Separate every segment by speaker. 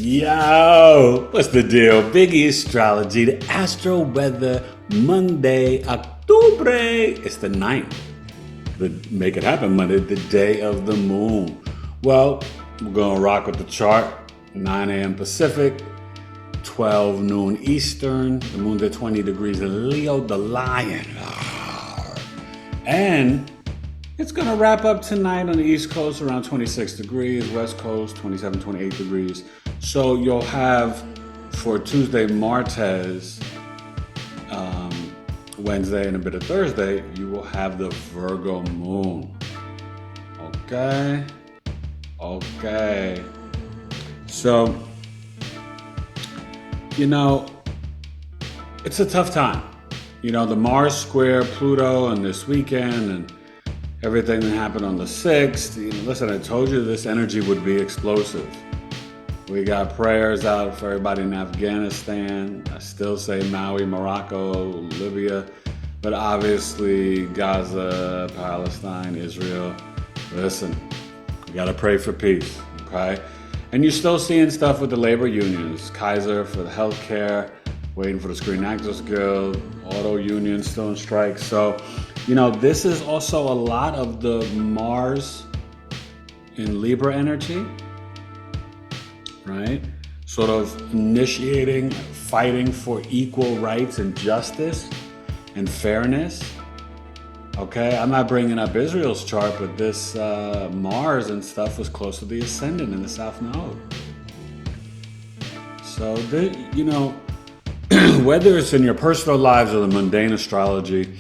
Speaker 1: Yo, what's the deal? Bigeastrology, the Astro-Weather Monday, October. It's the 9th. The Make It Happen Monday, the day of the moon. Well, we're going to rock with the chart. 9 a.m. Pacific, 12 noon Eastern. The moon's at 20 degrees in Leo, the lion. And it's going to wrap up tonight on the East Coast around 26 degrees, West Coast 27, 28 degrees. So you'll have for Tuesday, Martes, Wednesday, and a bit of Thursday, you will have the Virgo moon. Okay. So, it's a tough time. The Mars square Pluto and this weekend and everything that happened on the 6th. Listen, I told you this energy would be explosive. We got prayers out for everybody in Afghanistan. I still say Maui, Morocco, Libya, but obviously Gaza, Palestine, Israel. Listen, we got to pray for peace, okay? And you're still seeing stuff with the labor unions. Kaiser for the healthcare, waiting for the Screen Actors Guild, auto unions still in strike. So, this is also a lot of the Mars in Libra energy, right? Sort of initiating, fighting for equal rights and justice and fairness. Okay, I'm not bringing up Israel's chart, but this Mars and stuff was close to the ascendant in the South Node. So, whether it's in your personal lives or the mundane astrology,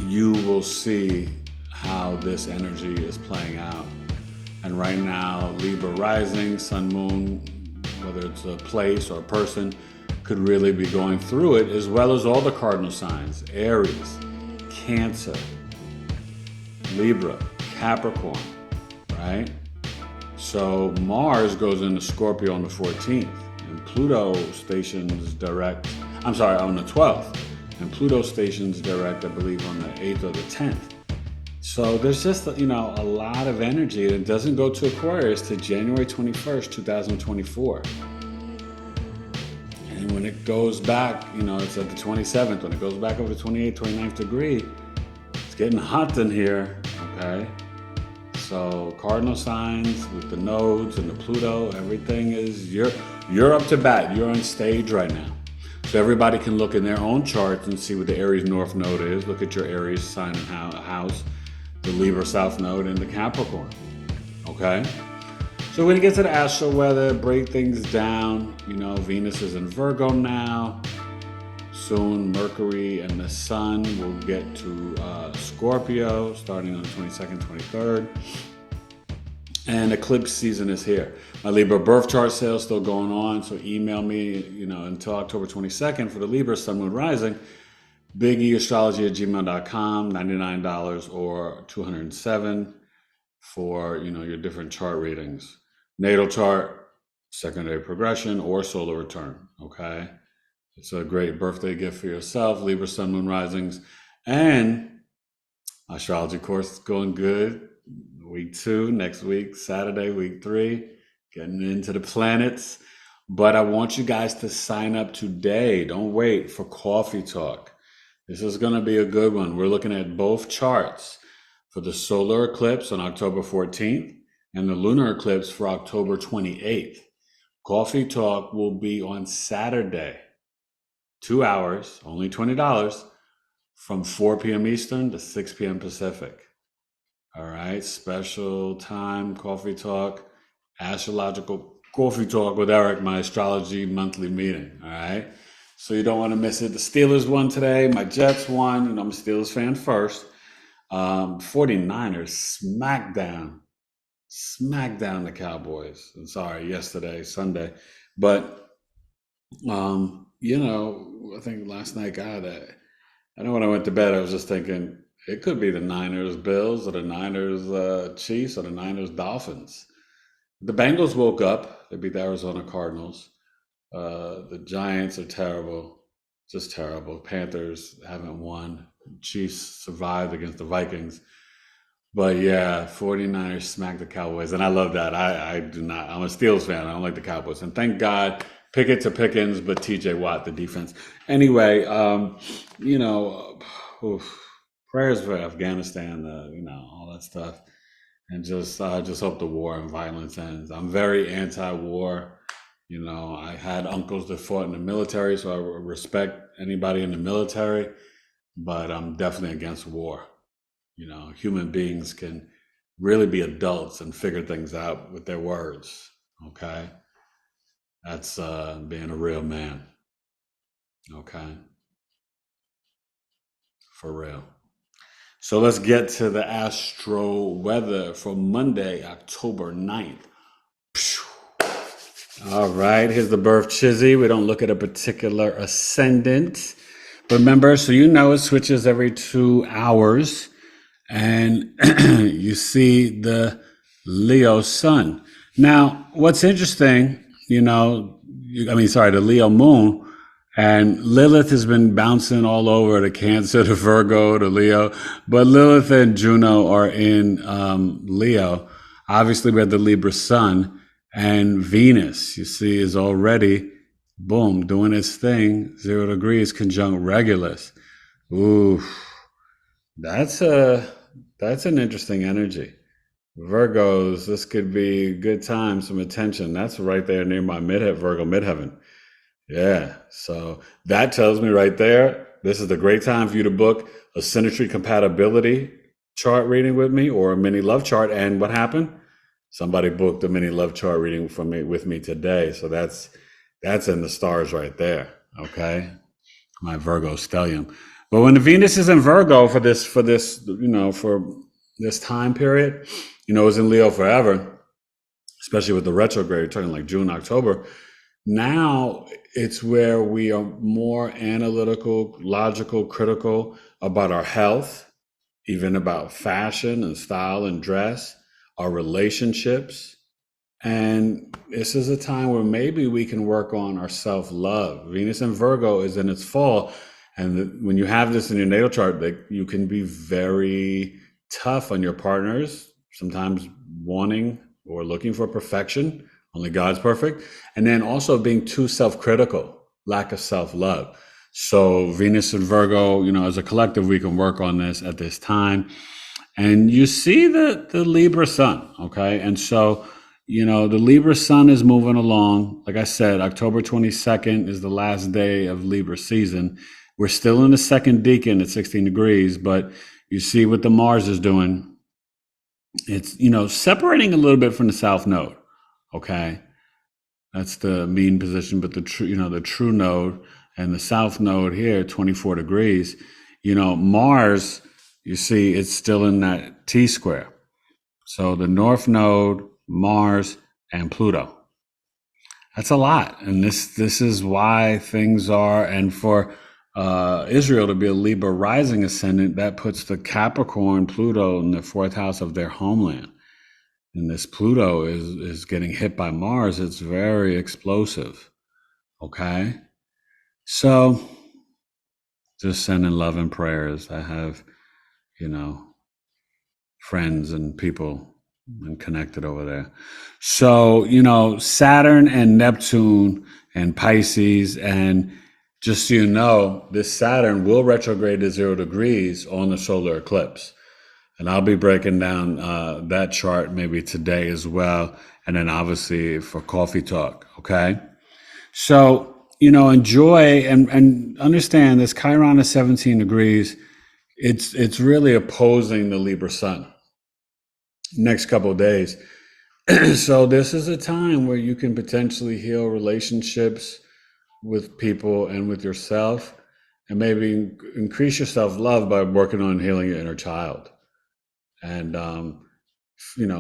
Speaker 1: you will see how this energy is playing out. And right now, Libra rising, Sun, Moon, whether it's a place or a person, could really be going through it, as well as all the cardinal signs: Aries, Cancer, Libra, Capricorn, right? So Mars goes into Scorpio on the 14th, and Pluto stations direct, on the 12th, and Pluto stations direct, I believe, on the 8th or the 10th. So there's just, a lot of energy, and it doesn't go to Aquarius to January 21st, 2024. And when it goes back, it's at the 27th. When it goes back over the 28th, 29th degree, it's getting hot in here, okay? So cardinal signs with the nodes and the Pluto, everything is, you're up to bat. You're on stage right now. So everybody can look in their own charts and see what the Aries North Node is. Look at your Aries sign and house, the Libra South Node, and the Capricorn, okay? So we're going to get to the Astro-Weather, break things down. Venus is in Virgo now. Soon Mercury and the Sun will get to Scorpio starting on the 22nd, 23rd. And eclipse season is here. My Libra birth chart sale is still going on, so email me, until October 22nd for the Libra Sun, Moon, Rising. bigeastrology@gmail.com, $99 or $207 for, your different chart readings. Natal chart, secondary progression, or solar return, okay? It's a great birthday gift for yourself, Libra Sun, Moon, Risings. And astrology course is going good. Week 2, next week, Saturday, week 3, getting into the planets. But I want you guys to sign up today. Don't wait for Coffee Talk. This is going to be a good one. We're looking at both charts for the solar eclipse on October 14th and the lunar eclipse for October 28th. Coffee Talk will be on Saturday, 2 hours, only $20, from 4 p.m. Eastern to 6 p.m. Pacific. All right, special time, Coffee Talk, astrological Coffee Talk with Eric, my astrology monthly meeting, all right? So you don't want to miss it. The Steelers won today, my Jets won, I'm a Steelers fan first. 49ers smacked down the Cowboys. I'm sorry, Sunday. But, I think last night, God, I know when I went to bed, I was just thinking, it could be the Niners Bills or the Niners Chiefs or the Niners Dolphins. The Bengals woke up. They beat the Arizona Cardinals. The Giants are terrible, just terrible. Panthers haven't won. Chiefs survived against the Vikings. But yeah, 49ers smacked the Cowboys, and I love that. I do not. I'm a Steelers fan. I don't like the Cowboys, and thank God Pickett to Pickens, but T.J. Watt the defense. Anyway, you know, oof, prayers for Afghanistan, all that stuff, and just hope the war and violence ends. I'm very anti-war. I had uncles that fought in the military, so I respect anybody in the military, but I'm definitely against war. Human beings can really be adults and figure things out with their words. Okay. That's being a real man. Okay. For real. So let's get to the astro weather for Monday, October 9th. All right, here's the birth chizzy. We don't look at a particular ascendant. But remember, so it switches every 2 hours. And you see the Leo sun. Now, what's interesting, the Leo moon, and Lilith has been bouncing all over the Cancer, the Virgo, the Leo, but Lilith and Juno are in Leo. Obviously, we have the Libra sun, and Venus, you see, is already, boom, doing its thing, 0 degrees, conjunct Regulus. Ooh. That's an interesting energy. Virgos, this could be a good time, some attention. That's right there near my Virgo midheaven. Yeah. So that tells me right there, this is the great time for you to book a synastry compatibility chart reading with me or a mini love chart. And what happened? Somebody booked a mini love chart reading with me today. So that's in the stars right there. Okay. My Virgo stellium. But when the Venus is in Virgo for this time period, it's in Leo forever, especially with the retrograde, talking like June, October. Now it's where we are more analytical, logical, critical about our health, even about fashion and style and dress, our relationships. And this is a time where maybe we can work on our self-love. Venus in Virgo is in its fall. And when you have this in your natal chart, you can be very tough on your partners, sometimes wanting or looking for perfection. Only God's perfect. And then also being too self-critical, lack of self-love. So Venus and Virgo, as a collective, we can work on this at this time. And you see the Libra sun, okay? And so, the Libra sun is moving along. Like I said, October 22nd is the last day of Libra season. We're still in the second decan at 16 degrees, but you see what the Mars is doing. It's, separating a little bit from the South Node, okay? That's the mean position, but the true node and the South Node here, 24 degrees, Mars, you see, it's still in that T square. So the North Node, Mars, and Pluto. That's a lot. And this is why things are, and for Israel to be a Libra rising ascendant, that puts the Capricorn Pluto in the 4th house of their homeland. And this Pluto is getting hit by Mars. It's very explosive. Okay? So just sending love and prayers. I have, friends and people and connected over there. So, Saturn and Neptune and Pisces, and just so you know, this Saturn will retrograde to 0 degrees on the solar eclipse. And I'll be breaking down that chart maybe today as well. And then obviously for coffee talk. Okay. So, enjoy and understand this Chiron is 17 degrees. It's really opposing the Libra sun next couple of days. So this is a time where you can potentially heal relationships with people and with yourself, and maybe increase your self-love by working on healing your inner child. And,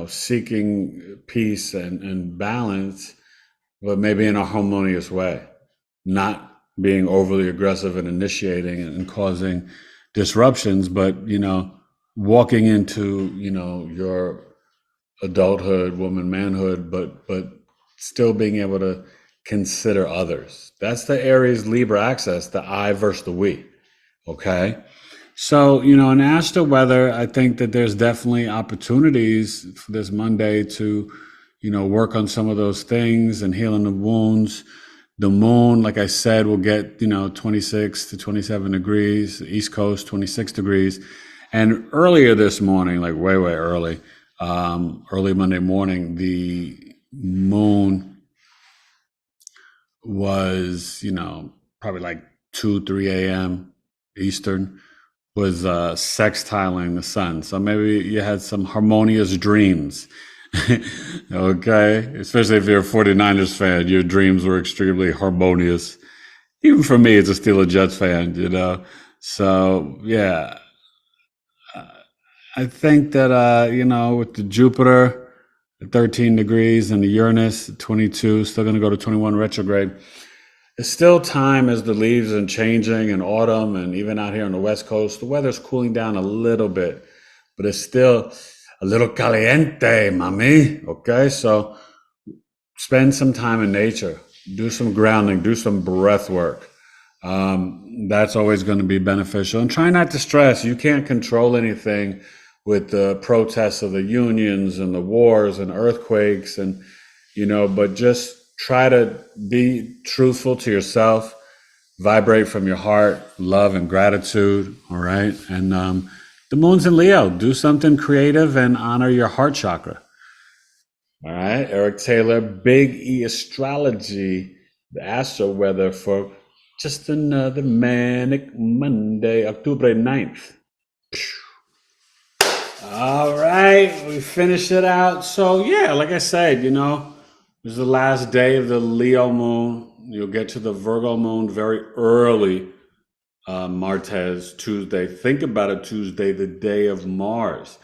Speaker 1: seeking peace and balance, but maybe in a harmonious way, not being overly aggressive and initiating and causing disruptions, but, walking into, your adulthood, woman, manhood, but still being able to consider others. That's the Aries Libra axis, the I versus the we. Okay. So, in Astro-Weather, I think that there's definitely opportunities for this Monday to, work on some of those things and healing the wounds. The moon, like I said, will get, 26 to 27 degrees, the East Coast, 26 degrees. And earlier this morning, like way, way early Monday morning, the moon was, probably like 2, 3 a.m. Eastern, was sextiling the sun. So maybe you had some harmonious dreams. Okay. Especially if you're a 49ers fan, your dreams were extremely harmonious. Even for me as a Steelers Jets fan. So, yeah, I think that, with the Jupiter at 13 degrees and the Uranus at 22, still going to go to 21 retrograde. It's still time as the leaves are changing in autumn, and even out here on the West Coast, the weather's cooling down a little bit, but it's still a little caliente, mami. Okay, so spend some time in nature, do some grounding, do some breath work. That's always going to be beneficial. And try not to stress. You can't control anything with the protests of the unions and the wars and earthquakes but just try to be truthful to yourself, vibrate from your heart, love and gratitude. All right. And the moon's in Leo. Do something creative and honor your heart chakra. All right. Eric Taylor, Big E Astrology, the Astro Weather for just another manic Monday, October 9th. All right, we finished it out. So, yeah, like I said, this is the last day of the Leo moon. You'll get to the Virgo moon very early, Martes, Tuesday. Think about it, Tuesday, the day of Mars.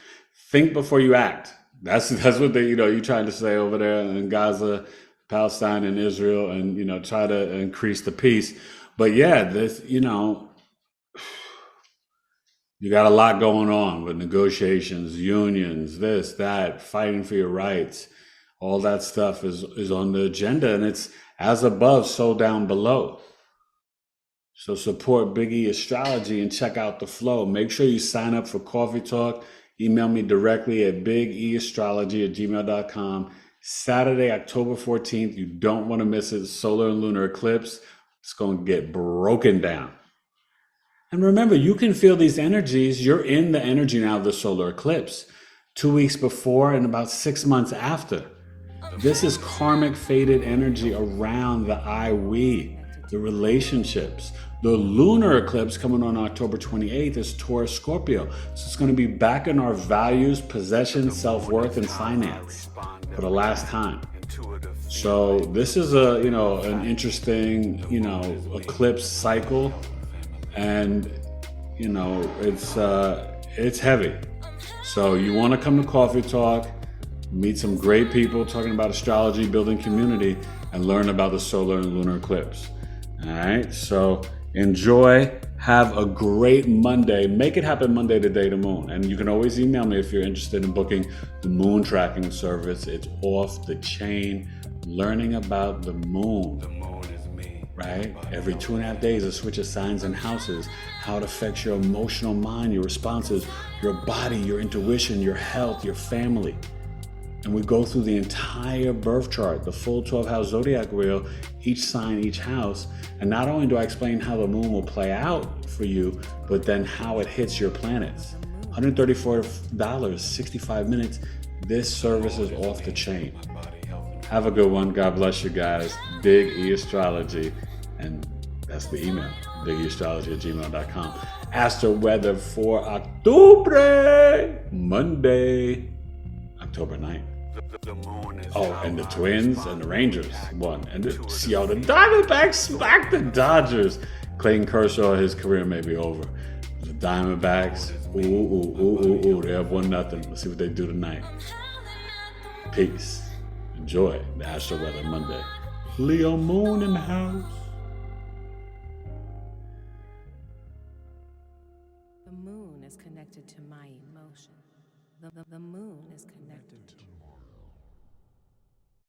Speaker 1: Think before you act. That's what you're trying to say over there in Gaza, Palestine, and Israel, and try to increase the peace. But yeah, this you got a lot going on with negotiations, unions, this, that, fighting for your rights. All that stuff is on the agenda, and it's as above, so down below. So support Big E Astrology and check out the flow. Make sure you sign up for Coffee Talk. Email me directly at bigeastrology@gmail.com. Saturday, October 14th. You don't want to miss it. Solar and lunar eclipse. It's going to get broken down. And remember, you can feel these energies. You're in the energy now of the solar eclipse. 2 weeks before and about 6 months after. This is karmic fated energy around the I, we, the relationships. The lunar eclipse coming on October 28th is Taurus Scorpio. So it's going to be back in our values, possession, self-worth, and finance for the last time. So this is an interesting, eclipse cycle. And it's heavy. So you want to come to Coffee Talk, meet some great people talking about astrology, building community, and learn about the solar and lunar eclipse. All right, so enjoy. Have a great Monday. Make it happen Monday, the day of the moon. And you can always email me if you're interested in booking the moon tracking service. It's off the chain. Learning about the moon. Right? Every 2.5 days, a switch of signs and houses, how it affects your emotional mind, your responses, your body, your intuition, your health, your family. And we go through the entire birth chart, the full 12-house zodiac wheel, each sign, each house. And not only do I explain how the moon will play out for you, but then how it hits your planets. $134, 65 minutes. This service is off the chain. Have a good one. God bless you guys. Big E Astrology. And that's the email, bigeastrology@gmail.com. Astro Weather for October, Monday, October 9th. Oh, and the Twins and the Rangers won. And the Diamondbacks smacked the Dodgers. Clayton Kershaw, his career may be over. The Diamondbacks, they have 1-0. Let's see what they do tonight. Peace. Enjoy the Astro Weather Monday. Leo Moon in the house.
Speaker 2: The moon is connected to my emotion. The moon is connected to